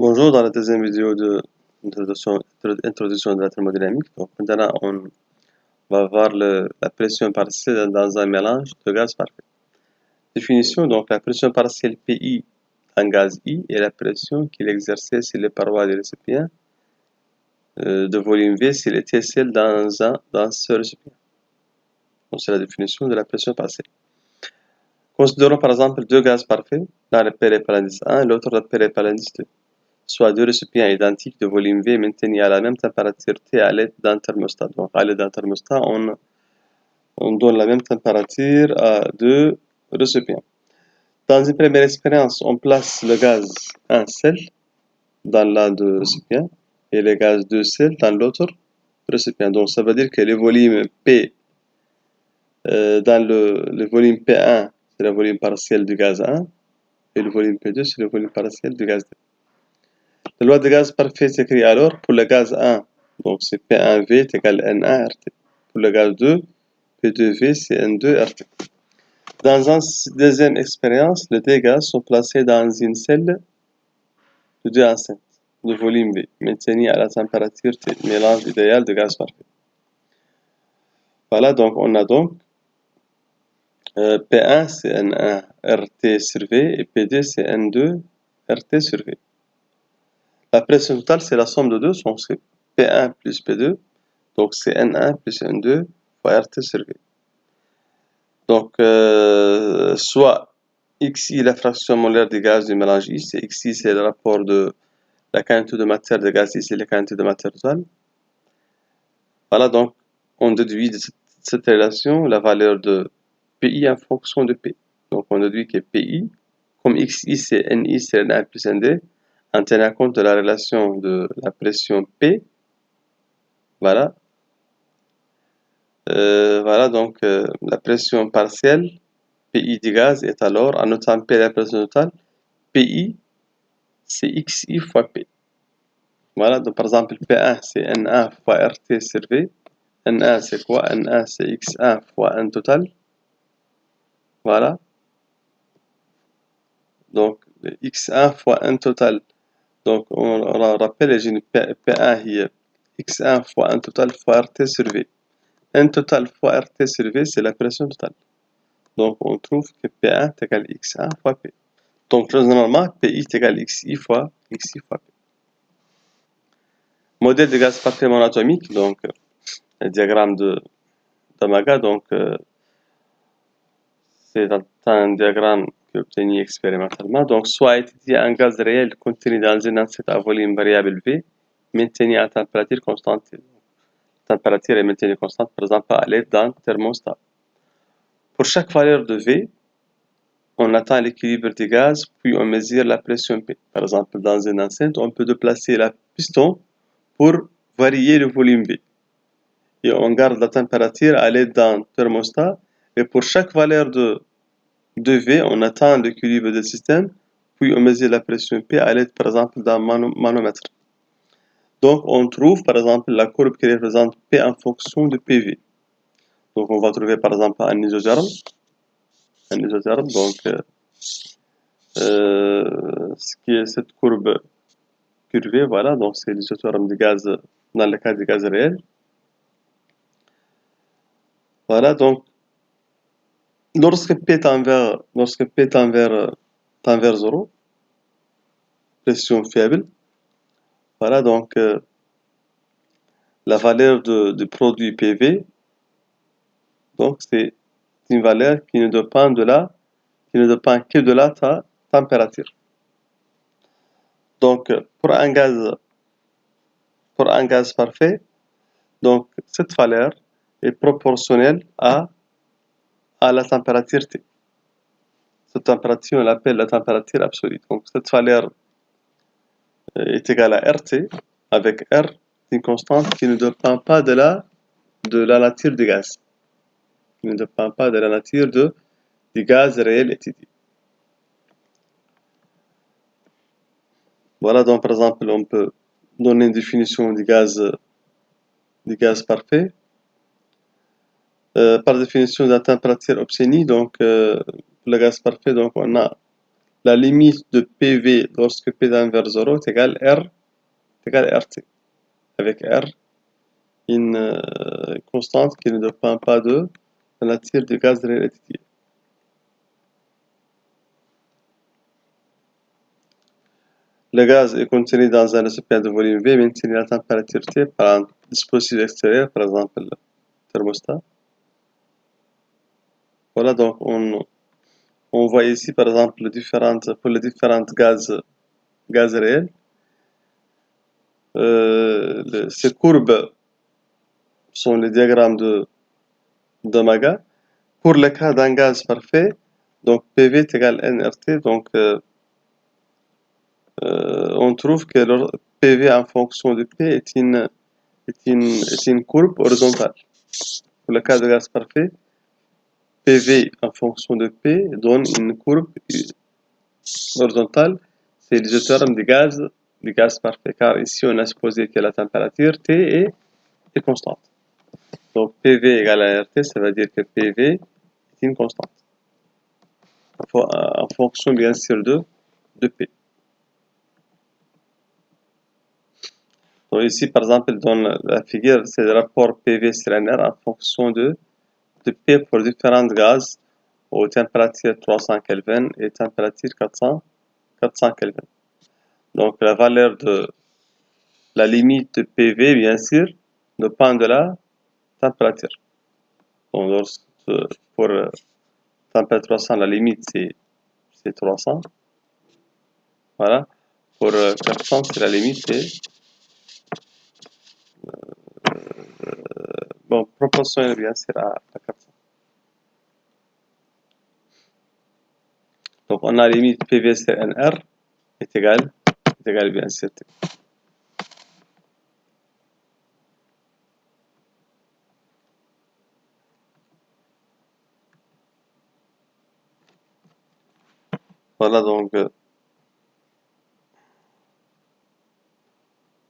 Bonjour, dans la deuxième vidéo de introduction de la thermodynamique. Donc maintenant, on va voir la pression partielle dans un mélange de gaz parfait. Définition, donc la pression partielle PI en gaz I est la pression qu'il exerçait sur les parois des récipients de volume V s'il était celle dans ce récipient. Donc c'est la définition de la pression partielle. Considérons par exemple deux gaz parfaits, l'un repéré par l'indice 1 et l'autre repéré par l'indice 2. Soit deux récipients identiques de volume V maintenus à la même température T à l'aide d'un thermostat. Donc à l'aide d'un thermostat, on donne la même température à deux récipients. Dans une première expérience, on place le gaz 1 sel dans l'un des récipients et le gaz 2 sel dans l'autre récipient. Donc ça veut dire que le volume P dans le volume P1, c'est le volume partiel du gaz 1 et le volume P2, c'est le volume partiel du gaz 2. La loi de gaz parfait s'écrit alors pour le gaz 1, donc c'est P1V est égal à N1RT. Pour le gaz 2, P2V c'est N2RT. Dans une deuxième expérience, les deux gaz sont placés dans une celle de 2 enceintes de volume V, maintenue à la température T, mélange idéal de gaz parfait. Voilà, donc on a donc P1 c'est N1RT sur V et P2 c'est N2RT sur V. La pression totale, c'est la somme de deux, donc c'est P1 plus P2, donc c'est N1 plus N2 fois RT sur V. Donc, soit XI la fraction molaire des gaz du mélange I, c'est XI c'est le rapport de la quantité de matière de gaz I, c'est la quantité de matière totale. Voilà, donc on déduit de cette relation la valeur de PI en fonction de P. Donc on déduit que PI, comme XI c'est NI c'est N1 plus N2, en tenant compte de la relation de la pression P, voilà. Voilà donc la pression partielle PI du gaz est alors, en notant P la pression totale, PI c'est XI fois P. Voilà, donc par exemple P1 c'est N1 fois RT sur V. N1 c'est quoi? N1 c'est X1 fois N total. Voilà. Donc X1 fois N total. Donc on rappelle, j'ai une P1 hier. X1 fois N total fois RT sur V. N total fois RT sur V, c'est la pression totale. Donc on trouve que P1 est égal à X1 fois P. Donc généralement, PI est égal à XI fois P. Modèle de gaz parfait monatomique, donc le diagramme d'Amaga, donc c'est un diagramme qui est obtenu expérimentalement. Donc soit étudier un gaz réel contenu dans une assiette à volume variable V, maintenu à température constante. La température est maintenue constante, par exemple, à l'aide d'un thermostat. Pour chaque valeur de V, on atteint l'équilibre du gaz, puis on mesure la pression P. Par exemple, dans une enceinte, on peut déplacer la piston pour varier le volume V. Et on garde la température à l'aide d'un thermostat. Et pour chaque valeur de V, on atteint l'équilibre du système, puis on mesure la pression P à l'aide, par exemple, d'un manomètre. Donc, on trouve, par exemple, la courbe qui représente P en fonction de PV. Donc, on va trouver, par exemple, un isotherme. Donc, ce qui est cette courbe curvée, voilà, donc c'est l'isotherme du gaz dans le cas du gaz réel. Voilà, donc, lorsque P tend vers 0, pression faible, voilà, donc, la valeur du produit PV, donc, c'est une valeur qui ne dépend que de la température. Donc, pour un gaz parfait, donc, cette valeur est proportionnelle à la température T. Cette température, on l'appelle la température absolue. Donc, cette valeur est égale à RT, avec R, une constante qui ne dépend pas de la nature du gaz. Qui ne dépend pas de la nature du gaz réel étudié. Voilà, donc par exemple, on peut donner une définition du gaz parfait. Par définition de la température obtenue, donc le gaz parfait, donc on a la limite de PV lorsque P tend vers 0 est égale R est égale RT. Avec R, une constante qui ne dépend pas de la nature du gaz réel étudié. Le gaz est contenu dans un récipient de volume V, maintenu à la température T par un dispositif extérieur, par exemple le thermostat. Voilà, donc on voit ici par exemple pour les différentes gaz réels. Ces courbes sont les diagrammes de d'Oméga. Pour le cas d'un gaz parfait, donc PV est égal à nRT, donc on trouve que le PV en fonction de P est une courbe horizontale. Pour le cas de gaz parfait, PV en fonction de P donne une courbe horizontale. C'est l'isotherme du gaz parfait, car ici on a supposé que la température T est constante. Donc PV égale à RT, ça veut dire que PV est une constante. En fonction bien sûr de P. Donc ici par exemple dans la figure, c'est le rapport PV sur NR en fonction de P pour différents gaz aux températures 300 Kelvin et température 400 Kelvin. Donc la valeur de la limite de PV, bien sûr, dépend de la température. Donc pour température 300, la limite c'est 300. Voilà. Pour 400, c'est la limite, c'est bon, proportionnel bien sûr à 400. Donc on a la limite PV sur NR est égale bien sûr T. Voilà donc